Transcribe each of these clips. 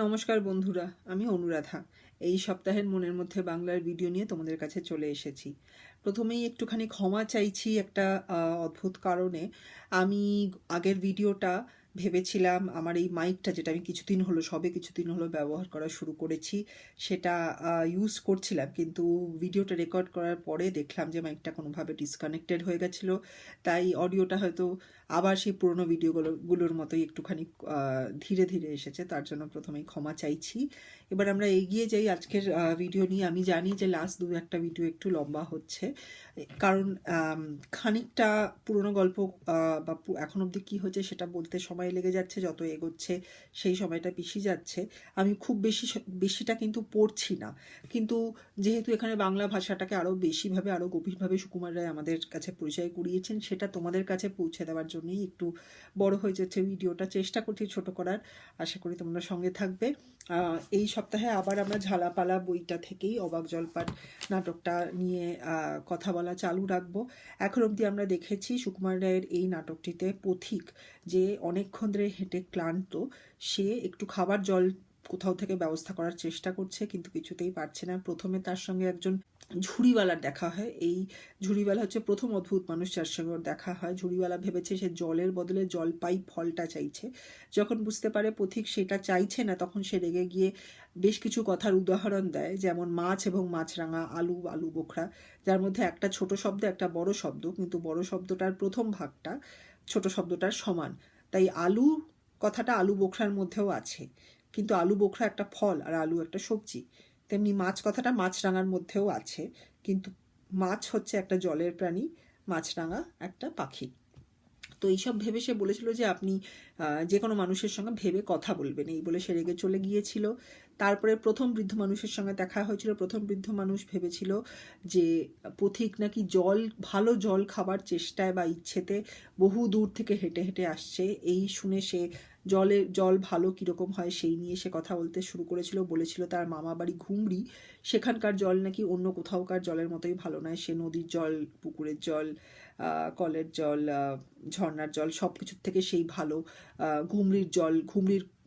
নমস্কার বন্ধুরা, আমি অনুরাধা। এই সপ্তাহের মনের মধ্যে বাংলার ভিডিও নিয়ে তোমাদের কাছে চলে এসেছি। প্রথমেই একটুখানি ক্ষমা চাইছি একটা অদ্ভুত কারণে। আমি আগের ভিডিওটা ভেবেছিলাম আমার এই মাইকটা, যেটা আমি কিছুদিন হলো ব্যবহার করা শুরু করেছি, সেটা ইউজ করছিলাম, কিন্তু ভিডিওটা রেকর্ড করার পরে দেখলাম যে মাইকটা কোনোভাবে ডিসকানেক্টেড হয়ে গেছিলো। তাই অডিওটা হয়তো আবার সেই পুরোনো ভিডিওগুলোর মতোই একটুখানি ধীরে ধীরে এসেছে। তার জন্য প্রথমেই ক্ষমা চাইছি। এবার আমরা এগিয়ে যাই আজকের ভিডিও নিয়ে। আমি জানি যে লাস্ট একটা ভিডিও একটু লম্বা হচ্ছে, কারণ খানিকটা পুরোনো গল্প বা এখন অবধি কী হয়েছে সেটা বলতে সময় লেগে যাচ্ছে। যত এগোচ্ছে সেই সময়টা পিছিয়ে যাচ্ছে। আমি খুব বেশিটা কিন্তু পড়ছি না, কিন্তু যেহেতু এখানে বাংলা ভাষাটাকে আরও বেশিভাবে আরও গভীরভাবে সুকুমার রায় আমাদের কাছে পরিচয় করিয়েছেন, সেটা তোমাদের কাছে পৌঁছে দেওয়ার জন্যই একটু বড় হয়ে যাচ্ছে ভিডিওটা। চেষ্টা করছি ছোট করার, আশা করি তোমরা সঙ্গে থাকবে। এই সপ্তাহে আবার আমরা ঝালাপালা বইটা থেকেই অবাক জলপান নাটকটা নিয়ে কথা বলা চালু রাখবো। এখন অবধি আমরা দেখেছি সুকুমার রায়ের এই নাটকটিতে পথিক, যে অনেকক্ষণ ধরে হেঁটে ক্লান্ত, সে একটু খাবার জল কোথাও থেকে ব্যবস্থা করার চেষ্টা করছে, কিন্তু কিছুতেই পারছে না। প্রথমে তার সঙ্গে একজন ঝুড়িওয়ালার দেখা হয়। এই ঝুড়িওয়ালা হচ্ছে প্রথম অদ্ভুত মানুষ যার সঙ্গে ওর দেখা হয়। ঝুড়িওয়ালা ভেবেছে সে জলের বদলে জলপাই ফলটা চাইছে। যখন বুঝতে পারে পথিক সেটা চাইছে না, তখন সে রেগে গিয়ে বেশ কিছু কথার উদাহরণ দেয়, যেমন মাছ এবং মাছরাঙা, আলু আলু বোখরা, যার মধ্যে একটা ছোট শব্দ একটা বড় শব্দ, কিন্তু বড় শব্দটার প্রথম ভাগটা ছোট শব্দটার সমান। তাই আলু কথাটা আলু বোখরার মধ্যেও আছে, কিন্তু আলু বোখরা একটা ফল আর আলু একটা সবজি। তেমনি মাছ কথাটা মাছরাঙার মধ্যেও আছে, কিন্তু মাছ হচ্ছে একটা জলের প্রাণী, মাছরাঙা একটা পাখি। তো এইসব ভেবে সে বলেছিল যে আপনি যে কোনো মানুষের সঙ্গে ভেবে কথা বলবেন, এই বলে সে রেগে চলে গিয়েছিল। তারপরে প্রথম বৃদ্ধ মানুষের সঙ্গে দেখা হয়েছিল। প্রথম বৃদ্ধ মানুষ ভেবেছিল যে পথিক নাকি ভালো জল খাবার চেষ্টায় বা ইচ্ছেতে বহু দূর থেকে হেঁটে হেঁটে আসছে। এই শুনে সে জল ভালো কীরকম হয় সেই নিয়ে সে কথা বলতে শুরু করেছিল। বলেছিল তার মামা বাড়ি ঘুমড়ি, সেখানকার জল নাকি অন্য কোথাওকার জলের মতোই ভালো নয়। সে নদীর জল, পুকুরের জল, কলের জল, ঝর্নার জল সব কিছুর থেকে সেই ভালো।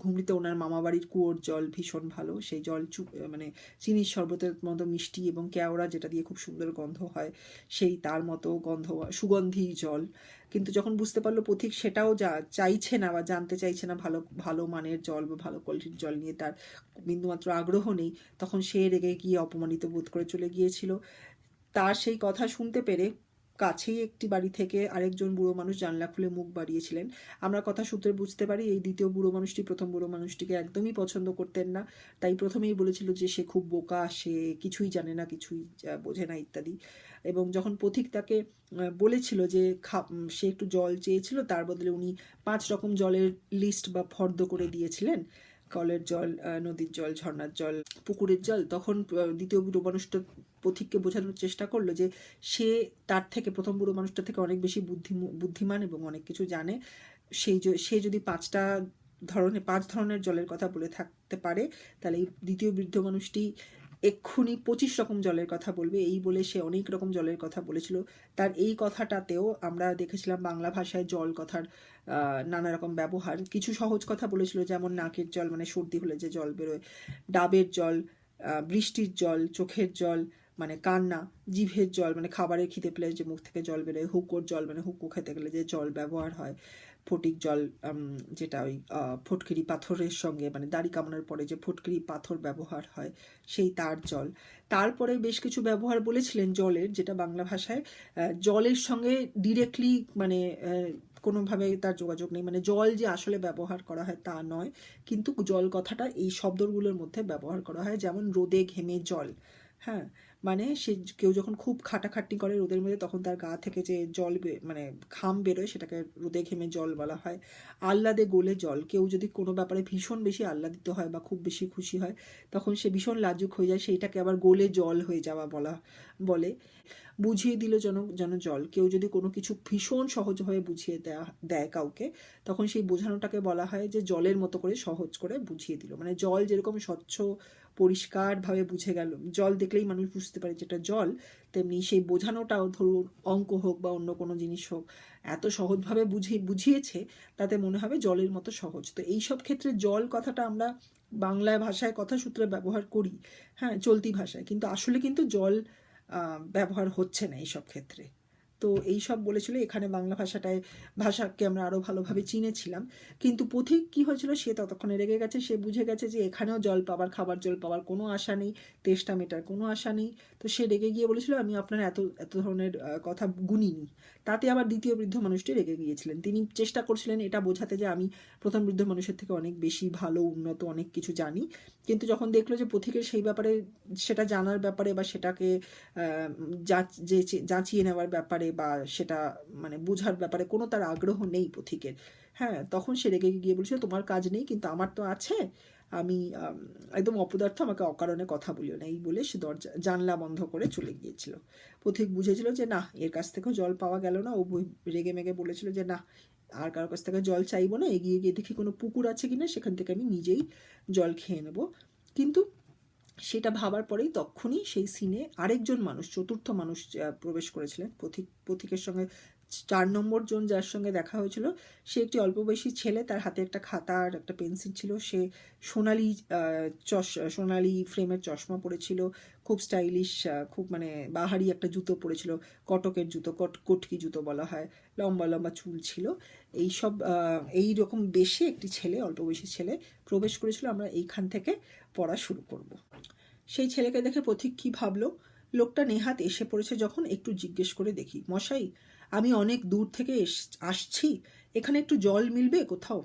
ঘুমড়িতে ওনার মামাবাড়ির কুয়োর জল ভীষণ ভালো। সেই জল মানে চিনির শরবতের মতো মিষ্টি এবং কেওড়া, যেটা দিয়ে খুব সুন্দর গন্ধ হয়, সেই তার মতো সুগন্ধি জল। কিন্তু যখন বুঝতে পারলো পথিক সেটাও চাইছে না বা জানতে চাইছে না, ভালো মানের জল বা ভালো কোয়ালিটির জল নিয়ে তার বিন্দুমাত্র আগ্রহ নেই, তখন সে রেগে গিয়ে অপমানিত বোধ করে চলে গিয়েছিল। তার সেই কথা শুনতে পেরে কাছেই একটি বাড়ি থেকে আরেকজন বুড়ো মানুষ জানলা খুলে মুখ বাড়িয়েছিলেন। আমরা কথা সূত্রে বুঝতে পারি এই দ্বিতীয় বুড়ো মানুষটি প্রথম বুড়ো মানুষটিকে একদমই পছন্দ করতেন না। তাই প্রথমেই বলেছিল যে সে খুব বোকা, সে কিছুই জানে না, কিছুই বোঝে না ইত্যাদি। এবং যখন পথিক তাকে বলেছিল যে সে একটু জল চেয়েছিল, তার বদলে উনি 5 রকম জলের লিস্ট বা ফর্দ করে দিয়েছিলেন, কলের জল, নদীর জল, ঝর্নার জল, পুকুরের জল। তখন দ্বিতীয় বুড়ো মানুষটা পথিককে বোঝানোর চেষ্টা করলো যে সে তার থেকে, প্রথম বুড়ো মানুষটা থেকে অনেক বেশি বুদ্ধিমান এবং অনেক কিছু জানে। সে যদি 5 ধরনের জলের কথা বলে থাকতে পারে, তাহলে এই দ্বিতীয় বৃদ্ধ মানুষটি এক্ষুনি 25 রকম জলের কথা বলবে। এই বলে সে অনেক রকম জলের কথা বলেছিল। তার এই কথাটাতেও আমরা দেখেছিলাম বাংলা ভাষায় জল কথার নানা রকম ব্যবহার। কিছু সহজ কথা বলেছিল, যেমন নাকের জল মানে সর্দি হলে যে জল বেরোয়, ডাবের জল, বৃষ্টির জল, চোখের জল মানে কান্না, জিভের জল মানে খাবারের খিদে পেলে যে মুখ থেকে জল বেরোয়, হুকোর জল মানে হুকো খেতে গেলে যে জল ব্যবহার হয়, ফটিক জল যেটা ওই ফটকিরি পাথরের সঙ্গে মানে দাড়ি কামানোর পরে যে ফটকিরি পাথর ব্যবহার হয় সেই তার জল। তারপরে বেশ কিছু ব্যবহার বলেছিলেন জলের, যেটা বাংলা ভাষায় জলের সঙ্গে ডিরেক্টলি মানে কোনোভাবে তার যোগাযোগ নেই, মানে জল যে আসলে ব্যবহার করা হয় তা নয়, কিন্তু জল কথাটা এই শব্দগুলোর মধ্যে ব্যবহার করা হয়। যেমন রোদে ঘেমে জল, হ্যাঁ, মানে সে কেউ যখন খুব খাটাখাটনি করে রোদের মধ্যে, তখন তার গা থেকে যে জল মানে ঘাম বেরোয় সেটাকে রোদে ঘেমে জল বলা হয়। আহ্লাদে গোলে জল, কেউ যদি কোনো ব্যাপারে ভীষণ বেশি আহ্লাদিত হয় বা খুব বেশি খুশি হয়, তখন সে ভীষণ লাজুক হয়ে যায়, সেইটাকে আবার গোলে জল হয়ে যাওয়া বলে। বুঝিয়ে দিল যেন জল, কেউ যদি কোনো কিছু ভীষণ সহজভাবে বুঝিয়ে দেয় কাউকে, তখন সেই বোঝানোটাকে বলা হয় যে জলের মতো করে সহজ করে বুঝিয়ে দিল। মানে জল যেরকম স্বচ্ছ পরিষ্কারভাবে বুঝে গেল, জল দেখলেই মানুষ বুঝতে বুঝতে পারি যেটা জল, তেমনি সেই বোঝানোটাও ধরুন অঙ্ক হোক বা অন্য কোনো জিনিস হোক এত সহজভাবে বুঝিয়েছে তাতে মনে হবে জলের মতো সহজ। তো এই সব ক্ষেত্রে জল কথাটা আমরা বাংলা ভাষায় কথাসূত্রে ব্যবহার করি, হ্যাঁ, চলতি ভাষায়, কিন্তু আসলে কিন্তু জল ব্যবহার হচ্ছে না এইসব ক্ষেত্রে। তো এই সব বলেছিল, এখানে বাংলা ভাষাকে আমরা আরও ভালোভাবে চিনেছিলাম। কিন্তু পথিক কী হয়েছিল, সে ততক্ষণে রেগে গেছে, সে বুঝে গেছে যে এখানেও জল পাবার, খাবার জল পাওয়ার কোনো আশা নেই, তেষ্টা মেটার কোনো আশা নেই। তো সে রেগে গিয়ে বলেছিল আমি আপনার এত এত ধরনের কথা গুনিনি। তাতে আবার দ্বিতীয় বৃদ্ধ মানুষটি রেগে গিয়েছিলেন। তিনি চেষ্টা করছিলেন এটা বোঝাতে যে আমি প্রথম বৃদ্ধ মানুষের থেকে অনেক বেশি ভালো, উন্নত, অনেক কিছু জানি। কিন্তু যখন দেখলো যে পথিকের সেই ব্যাপারে, সেটা জানার ব্যাপারে বা সেটাকে যাচিয়ে নেওয়ার ব্যাপারে বা সেটা মানে বোঝার ব্যাপারে কোনো তার আগ্রহ নেই পথিকের, হ্যাঁ, তখন সে রেগে গিয়ে বলছিল তোমার কাজ নেই কিন্তু আমার তো আছে, আমি একদম অপদার্থ, আমাকে অকারণে কথা বলিও না, এই বলে সে জানলা বন্ধ করে চলে গিয়েছিল। পথিক বুঝেছিল যে না, এর কাছ থেকেও জল পাওয়া গেল না। ও রেগে মেগে বলেছিল যে না, আর কারোর কাছ থেকে জল চাইবো না, এগিয়ে গিয়ে দেখি কোনো পুকুর আছে কিনা, সেখান থেকে আমি নিজেই জল খেয়ে নেব। কিন্তু সেটা ভাবার পরেই তখনই সেই সিনে আরেকজন মানুষ, চতুর্থ মানুষ প্রবেশ করেছিলেন। পথিকের সঙ্গে 4 নম্বর জন যার সঙ্গে দেখা হয়েছিল, সে একটি অল্প বয়সী ছেলে, তার হাতে একটা খাতা আর একটা পেন্সিল ছিল। সে সোনালি ফ্রেমের চশমা পরেছিল, খুব স্টাইলিশ, খুব মানে বাহারি একটা জুতো পরেছিল, কটকের জুতো, কটকি জুতো বলা হয়, লম্বা লম্বা চুল ছিল। এই রকম বেশে একটি ছেলে, অল্প বয়সী ছেলে প্রবেশ করেছিল। আমরা এইখান থেকে পড়া শুরু করব। সেই ছেলেকে দেখে পথিক কি ভাবলো, লোকটা নেহাত এসে পড়েছে যখন একটু জিজ্ঞেস করে দেখি, মশাই আমি অনেক দূর থেকে আসছি, এখানে একটু জল মিলবে কোথাও?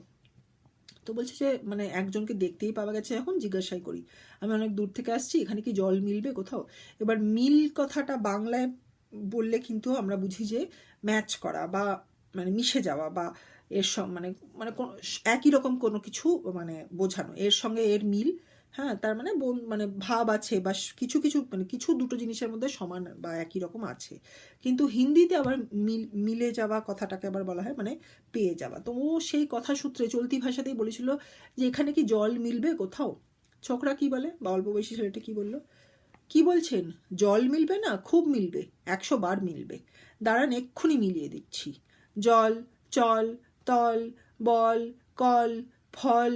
তো বলছে যে মানে একজনকে দেখতেই পাওয়া গেছে, এখন জিজ্ঞাসাই করি, আমি অনেক দূর থেকে আসছি, এখানে কি জল মিলবে কোথাও? এবার মিল কথাটা বাংলায় বললে কিন্তু আমরা বুঝি যে ম্যাচ করা বা মানে মিশে যাওয়া বা এর মানে মানে একই রকম কোনো কিছু মানে বোঝানো, এর সঙ্গে এর মিল, হ্যাঁ, তার মানে মানে ভাব আছে বা কিছু কিছু মানে কিছু দুটো জিনিসের মধ্যে সমান বা একই রকম আছে। কিন্তু হিন্দিতে আবার মিলে যাওয়া কথাটাকে আবার বলা হয় মানে পেয়ে যাওয়া। তো ও সেই কথা সূত্রে চলতি ভাষাতেই বলেছিল যে এখানে কি জল মিলবে কোথাও? ছোকরা কি বলে, বা অল্প বয়সী ছেলেটা কি বললো, কি বলছেন, জল মিলবে না? খুব মিলবে, 100 বার মিলবে, দাঁড়ান এক্ষুনি মিলিয়ে দিচ্ছি। জল, চল, তল, বল, কল, ফল,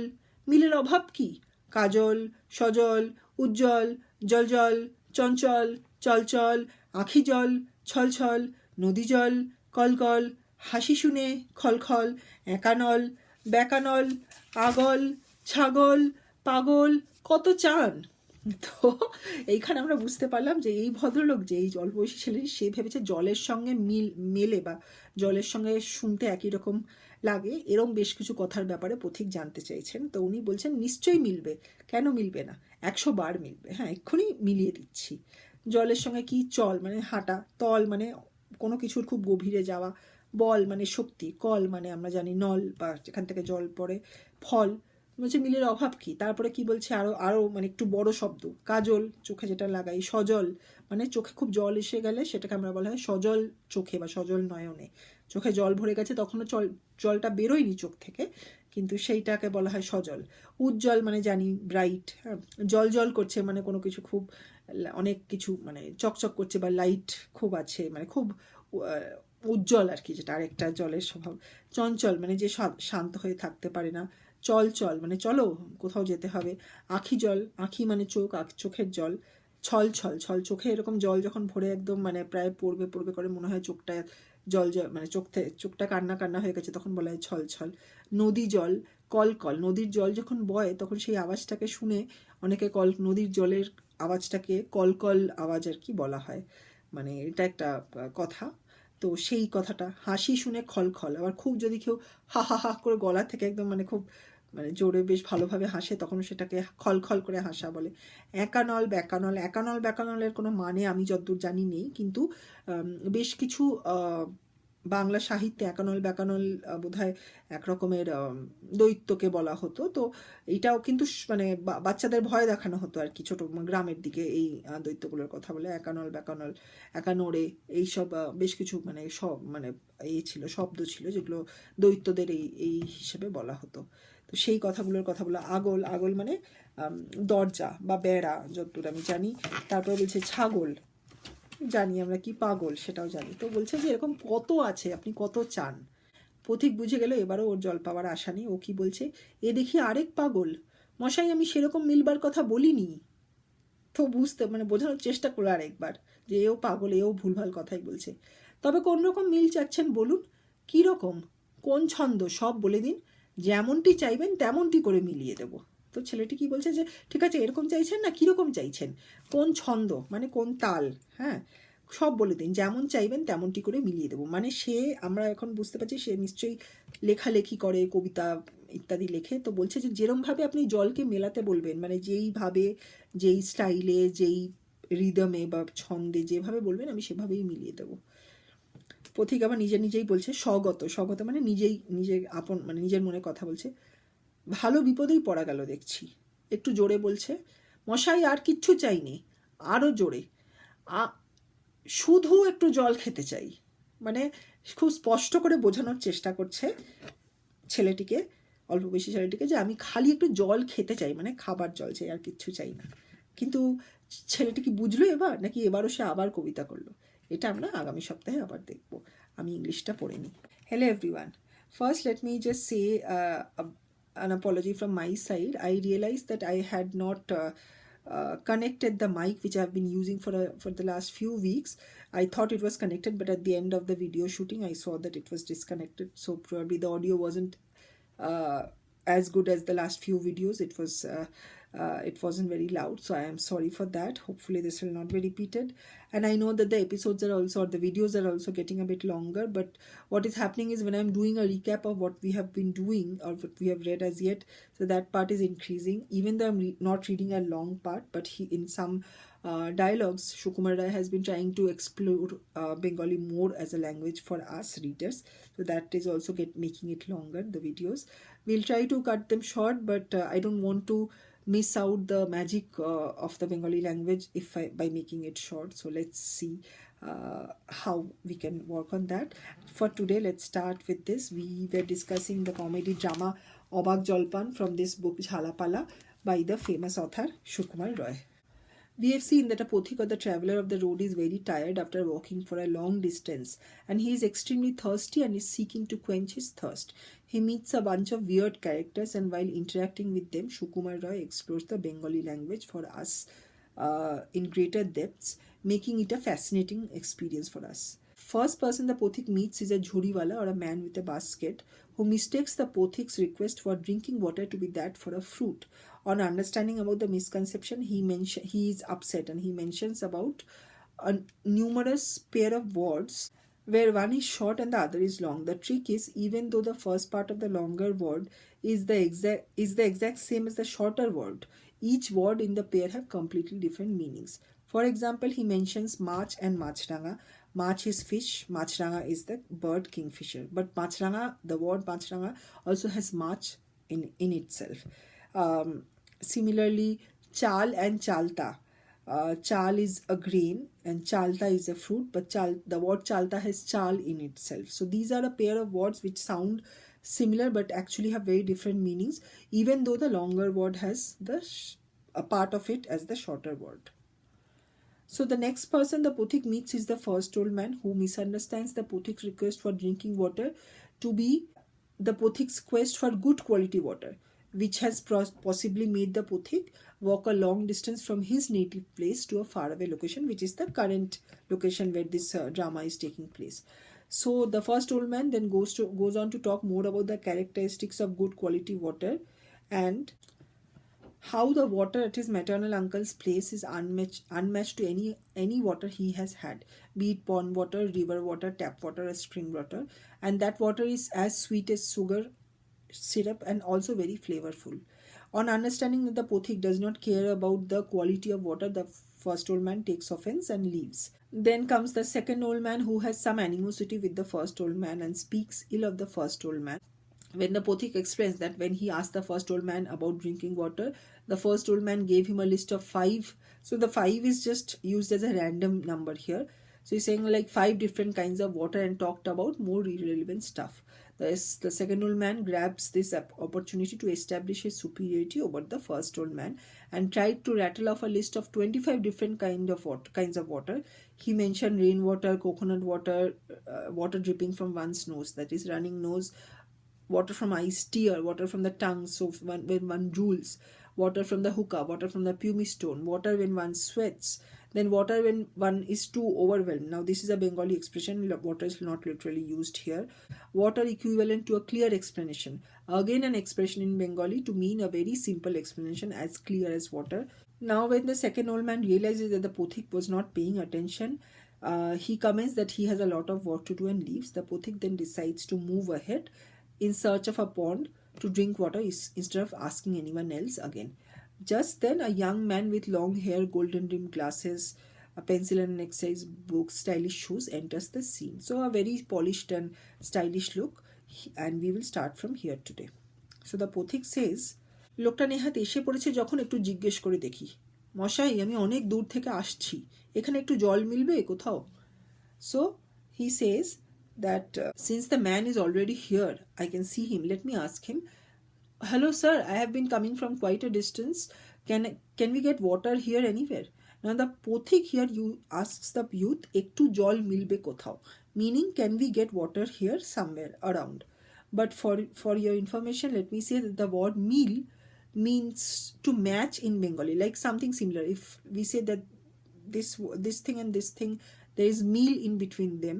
মিলের অভাব কি? কাজল, সজল, উজ্জ্বল, জলজল, চঞ্চল, চলচল, আঁখি জল, ছলছল, নদী জল, কলকল, হাসি শুনে খলখল, একানল, বেকানল, আগল, ছাগল, পাগল, কত চান। তো এইখানে আমরা বুঝতে পারলাম যে এই ভদ্রলোক, যে এই অল্প বয়সী ছেলে, সে ভেবেছে জলের সঙ্গে মেলে বা জলের সঙ্গে শুনতে একই রকম লাগে, এরম বেশ কিছু কথার ব্যাপারে পথিক জানতে চাইছেন। তো উনি বলছেন নিশ্চয়ই মিলবে, কেন মিলবে না, 100 বার মিলবে, হ্যাঁ এক্ষুনি মিলিয়ে দিচ্ছি। জলের সঙ্গে কি? চল মানে হাঁটা, তল মানে কোনো কিছুর খুব গভীরে যাওয়া, বল মানে শক্তি, কল মানে আমরা জানি নল বা যেখান থেকে জল পড়ে, ফল বলছে মিলের অভাব কি? তারপরে কি বলছে আরো আরো মানে একটু বড় শব্দ, কাজল চোখে যেটা লাগাই, সজল মানে চোখে খুব জল এসে গেলে সেটাকে আমরা বলা হয় সজল চোখে বা সজল নয়নে, চোখে জল ভরে গেছে তখনও জলটা বেরোয়নি চোখ থেকে, কিন্তু সেইটাকে বলা হয় সজল। উজ্জ্বল মানে জানি ব্রাইট, হ্যাঁ, জল জল করছে মানে কোনো কিছু খুব অনেক কিছু মানে চকচক করছে বা লাইট খুব আছে, মানে খুব উজ্জ্বল আর কি, যেটা আরেকটা জলের স্বভাব। চঞ্চল মানে যে শান্ত হয়ে থাকতে পারে না। চল চল মানে চলো, কোথাও যেতে হবে। আঁখি জল, আঁখি মানে চোখ, চোখের জল। ছল ছল, ছল চোখে এরকম জল যখন ভরে একদম মানে প্রায় পড়বে পড়বে করে মনে হয় চোখটা জল মানে চোখটা কান্না কান্না হয়ে গেছে, তখন বলা হয় ছল ছল। নদী জল, কল কল, নদীর জল যখন বয় তখন সেই আওয়াজটাকে শুনে অনেকে নদীর জলের আওয়াজটাকে কলকল আওয়াজ আর কি বলা হয়, মানে এটা একটা কথা। তো সেই কথাটা। হাসি শুনে খলখল, আবার খুব যদি কেউ হা হা হা করে গলা থেকে একদম মানে খুব মানে জোরে বেশ ভালোভাবে হাসে তখন সেটাকে খলখল করে হাসা বলে। একানল ব্যাকানল, একানল ব্যাকানলের কোনো মানে আমি যতদূর জানি নেই, কিন্তু বেশ কিছু বাংলা সাহিত্যে একানল ব্যাকানল বোধহয় এক রকমের দৈত্যকে বলা হতো। তো এইটাও কিন্তু মানে বাচ্চাদের ভয় দেখানো হতো আর কি, ছোট গ্রামের দিকে এই দৈত্যগুলোর কথা বলে। একানল ব্যাকানল, একানোরে, এইসব বেশ কিছু মানে সব মানে ছিল, শব্দ ছিল যেগুলো দৈত্যদের এই হিসেবে বলা হতো। তো সেই কথাগুলোর কথা বলা। আগল, আগল মানে দরজা বা বেড়া, যতদূর আমি জানি। তারপর বলছে ছাগল, জানি আমরা কি পাগল সেটাও জানি। তো বলছে যে এরকম কত আছে, আপনি কত চান। পথিক বুঝে গেল এবারও ওর জল পাওয়ার আশা নেই। ও কি বলছে, এ দেখি আরেক পাগল, মশাই আমি সেরকম মিলবার কথা বলিনি। তো বুঝতে মানে বোঝানোর চেষ্টা করলো আরেকবার যে এও পাগল, এও ভুলভাল কথাই বলছে। তবে কোন রকম মিল চাচ্ছেন বলুন, কী রকম, কোন ছন্দ সব বলে দিন, যেমনটি চাইবেন তেমনটি করে মিলিয়ে দেবো। তো ছেলেটি কি বলছে যে ঠিক আছে এরকম চাইছেন না কীরকম চাইছেন, কোন ছন্দ মানে কোন তাল, হ্যাঁ সব বলে দিন, যেমন চাইবেন তেমনটি করে মিলিয়ে দেবো। মানে সে, আমরা এখন বুঝতে পারছি সে নিশ্চয়ই লেখালেখি করে, কবিতা ইত্যাদি লেখে। তো বলছে যে যেরমভাবে আপনি জলকে মেলাতে বলবেন, মানে যেইভাবে, যেই স্টাইলে, যেই রিদমে বা ছন্দে যেভাবে বলবেন আমি সেভাবেই মিলিয়ে দেবো। পথিক আবার নিজে নিজেই বলছে স্বগত, স্বগত মানে নিজেই, নিজের আপন, মানে নিজের মনে কথা বলছে। ভালো বিপদেই পড়া গেল দেখছি। একটু জোরে বলছে, মশাই আর কিচ্ছু চাইনি, আরও জোরে, শুধু একটু জল খেতে চাই। মানে খুব স্পষ্ট করে বোঝানোর চেষ্টা করছে ছেলেটিকে, অল্প বেশি ছেলেটিকে, যে আমি খালি একটু জল খেতে চাই, মানে খাবার জল চাই, আর কিচ্ছু চাই না। কিন্তু ছেলেটি কি বুঝলো এবার, নাকি এবারও সে আবার কবিতা করলো, এটা আমরা আগামী সপ্তাহে আবার দেখব। আমি ইংলিশটা পড়ে নিই। Hello everyone, first let me just say an apology from my side. I realized that I had not connected the mic which I've been using for the last few weeks. I thought it was connected, but at the end of the video shooting I saw that it was disconnected, so probably the audio wasn't as good as the last few videos. It wasn't very loud, so I am sorry for that. Hopefully this will not be repeated. And I know that the episodes are also, or the videos are also getting a bit longer, but what is happening is when I'm doing a recap of what we have been doing or what we have read as yet, so that part is increasing, even though I'm not reading a long part, but in some dialogues Sukumar Rai has been trying to explore Bengali more as a language for us readers, so that is also making it longer, the videos. We'll try to cut them short, but I don't want to miss out the magic of the Bengali language by making it short. So let's see how we can work on that. For today, let's start with this. We were discussing the comedy drama Obaak Jolpaan from this book Jhalapala by the famous author Sukumar Roy. We have seen that a Pothik, or the traveller of the road, is very tired after walking for a long distance, and he is extremely thirsty and is seeking to quench his thirst. He meets a bunch of weird characters, and while interacting with them, Sukumar Roy explores the Bengali language for us in greater depths, making it a fascinating experience for us. First person the Pothik meets is a jhuriwala, or a man with a basket, who mistakes the Pothik's request for drinking water to be that for a fruit. On understanding about the misconception, he is upset, and he mentions about a numerous pair of words where one is short and the other is long. The trick is, even though the first part of the longer word is the exact same as the shorter word, each word in the pair have completely different meanings. For example, he mentions Mach and Machranga. Mach is fish, Machranga is the bird kingfisher. But Machranga, the word Machranga also has Mach in itself. Similarly, chal and chalta. Chal is a grain and chalta is a fruit, but the word chalta has chal in itself. So these are a pair of words which sound similar but actually have very different meanings, even though the longer word has a part of it as the shorter word. So the next person the Pothik meets is the first old man, who misunderstands the Pothik's request for drinking water to be the Pothik's quest for good quality water, which has possibly made the Pothik walk a long distance from his native place to a faraway location, which is the current location where this drama is taking place. So the first old man then goes on to talk more about the characteristics of good quality water and how the water at his maternal uncle's place is unmatched to any water he has had, be it pond water, river water, tap water, or spring water, and that water is as sweet as sugar syrup and also very flavorful. On understanding that the Pothik does not care about the quality of water, the first old man takes offense and leaves. Then comes the second old man, who has some animosity with the first old man and speaks ill of the first old man. When the Pothik explains that when he asked the first old man about drinking water, the first old man gave him a list of 5. So the 5 is just used as a random number here. So he's saying like 5 different kinds of water and talked about more irrelevant stuff. The second old man grabs this opportunity to establish his superiority over the first old man and tried to rattle off a list of 25 different kinds of water. He mentioned rainwater, coconut water, water dripping from one's nose, that is running nose, water from iced tea or water from the tongue, so when one drools, water from the hookah, water from the pumice stone, water when one sweats, then water when one is too overwhelmed. Now this is a Bengali expression, water is not literally used here. Water equivalent to a clear explanation. Again an expression in Bengali to mean a very simple explanation, as clear as water. Now when the second old man realizes that the Pothik was not paying attention, he comments that he has a lot of work to do and leaves. The Pothik then decides to move ahead in search of a pond to drink water instead of asking anyone else again. Just then, a young man with long hair, golden rimmed glasses, a pencil and an exercise book, stylish shoes enters the scene. So, a very polished and stylish look, and we will start from here today. So, the Pothik says, লোকটা নেহাত এসে পড়েছে যখন একটু জিজ্ঞেস করে দেখি মশাই আমি অনেক দূর থেকে আসছি এখানে একটু জল মিলবে কোথাও So, he says that since the man is already here, I can see him. Let me ask him, hello sir, I have been coming from quite a distance. Can we get water here anywhere? Now the Pothik here asks the youth, ektu jol milbe kothao, meaning can we get water here somewhere around. But for your information, let me say that the word meal means to match in Bengali, like something similar. If we say that this thing and this thing, there is meal in between them,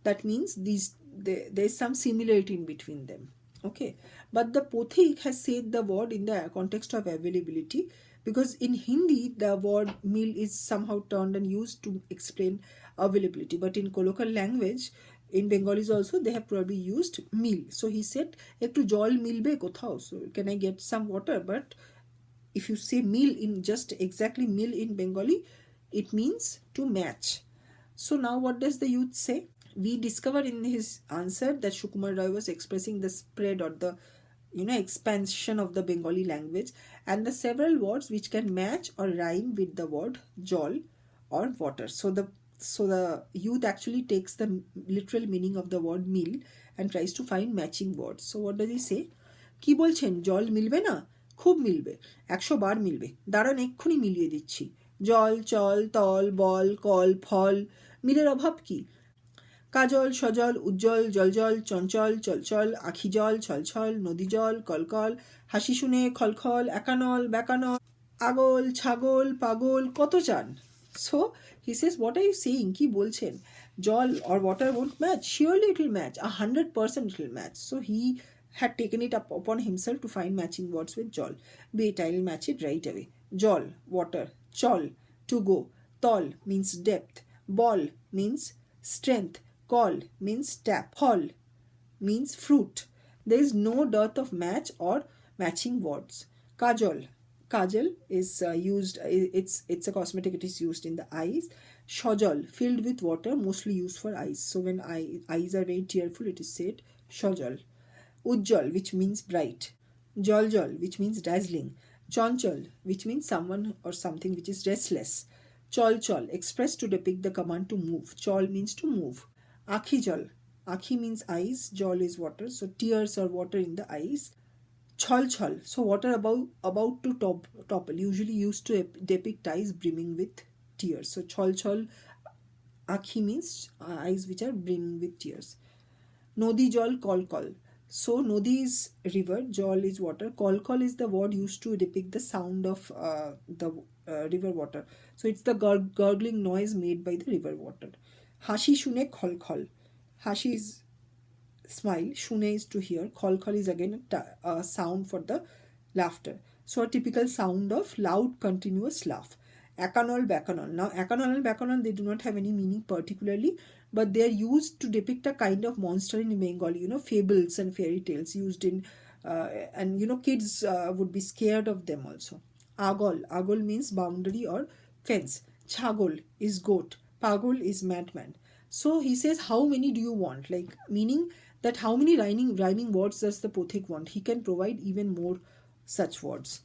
that means there is some similarity in between them. Okay, but the Pothik has said the word in the context of availability, because in Hindi the word meal is somehow turned and used to explain availability, but in colloquial language in Bengalis also they have probably used meal. So he said ektu jol milbe kothao, so can I get some water? But if you say meal in just exactly meal in Bengali, it means to match. So now what does the youth say? We discover in his answer that Sukumar Roy was expressing the spread or the expansion of the Bengali language and the several words which can match or rhyme with the word jol or water. So the youth actually takes the literal meaning of the word meal and tries to find matching words. So what does he say? কি বলছেন জল মিলবে না? খুব মিলবে, 100 বার মিলবে, দাঁড়ান এক্ষুনি মিলিয়ে দিচ্ছি। জল, চল, তল, বল, কল, ফল, মিলের অভাব কি? কাজল, সজল, উজ্জ্বল, জলজল, চঞ্চল, চলচল, আখি জল, ছলছল, নদী জল, কলকল, হাসি শুনে, খলখল, একানল, বেকানল, আগল, ছাগল, পাগল, কত চান? So he says, what are you saying? কি বলছেন? Jol or water won't match. Surely it will match. 100% it will match. So he had taken it upon himself to find matching words with jol. Wait, I will match it right away. Jol, water. Chol, to go. Tol means depth. Bol means strength. Kol means tap. Hol means fruit. There is no dearth of match or matching words. Kajol. Kajal is used, it's a cosmetic, it is used in the eyes. Shojol, filled with water, mostly used for eyes. So when eyes are very tearful, it is said shojol. Ujjal, which means bright. Joljol, which means dazzling. Chonchol, which means someone or something which is restless. Cholchol, expressed to depict the command to move. Chol means to move. Akhijol, akhi means eyes, jol is water, so tears or water in the eyes. Chol, so water about to topple, usually used to depict eyes brimming with tears. So chol, akhi means eyes which are brimming with tears. Nodi jol, kol. So nodi is river, jol is water, kol is the word used to depict the sound of the river water. So it's the gurgling noise made by the river water. Hashi shune khol. Hashi is smile, shune is to hear, khol is again a sound for the laughter. So a typical sound of loud continuous laugh. Akanol, bakanol. Now akanol and bakanol, they do not have any meaning particularly, but they are used to depict a kind of monster in Bengali, fables and fairy tales used in and kids would be scared of them also. Agol means boundary or fence. Chagol is goat. Pagol is madman. So he says, how many do you want? Like meaning that how many rhyming words does the Pothik want? He can provide even more such words.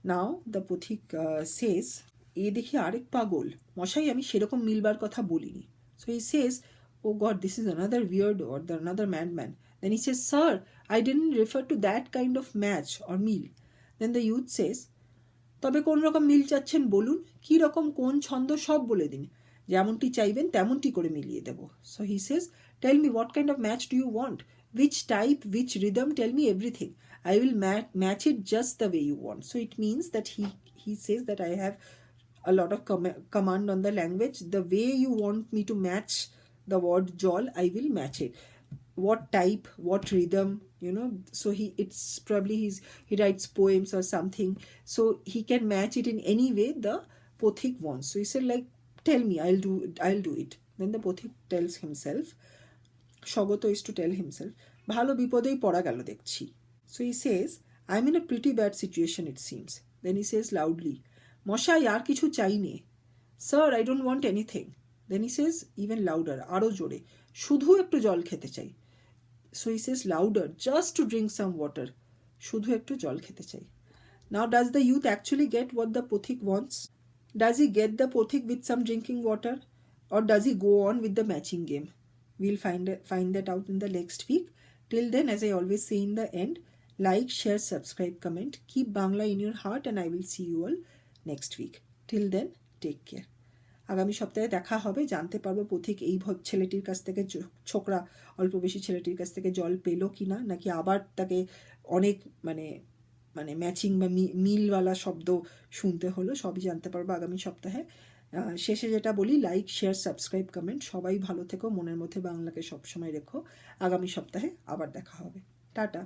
Now the Pothik says, এ দেখি আরেক পাগল, মশাই আমি সেরকম মিলবার কথা বলিনি. So he says, oh God, this is another weird or another madman. Then he says, "Sir, I didn't refer to that kind of match or meal." Then the youth says, "তবে কোন রকম মিল চাচ্ছেন বলুন, কী রকম কোন ছন্দ সব বলে দিন, যেমনটি চাইবেন তেমনটি করে মিলিয়ে দেব." So he says, "Tell me what kind of match do you want? Which type, which rhythm, tell me everything. I will match it just the way you want." So it means that he says that I have a lot of command on the language. The way you want me to match the word jol, I will match it. What type, what rhythm, so it's probably he writes poems or something, so he can match it in any way the pothik wants. So he said, like, tell me, I'll do it. Then the pothik tells himself, Shogoto is to tell himself, bhalo bipodei pora gelo dekchi. So he says, I'm in a pretty bad situation, it seems. Then he says loudly, Moshai, ar kichu chai ne. Sir, I don't want anything. Then he says even louder, aro jore, shudhu ekটু জল খেতে চাই. So he says louder, just to drink some water. শুধু একটু জল খেতে চাই. Now does the youth actually get what the pothik wants? Does he get the pothik with some drinking water? Or does he go on with the matching game? We'll find that out in the next week. Till then, as I always say in the end, like, share, subscribe, comment. Keep Bangla in your heart, and I will see you all next week. Till then, take care. আগামী সপ্তাহে দেখা হবে, জানতে পারবো পথিক এই ছেলেটির কাছ থেকে, ছোকরা অল্প বেশি ছেলেটির কাছ থেকে জল পেলো কিনা, নাকি আবার তাকে অনেক মানে ম্যাচিং বা মিলওয়ালা শব্দ শুনতে হলো। সবই জানতে পারবো আগামী সপ্তাহে। শেষে যেটা বলি, লাইক, শেয়ার, সাবস্ক্রাইব, কমেন্ট। সবাই ভালো থেকো, মনের মধ্যে বাংলাকে সবসময় রেখো। আগামী সপ্তাহে আবার দেখা হবে। টাটা।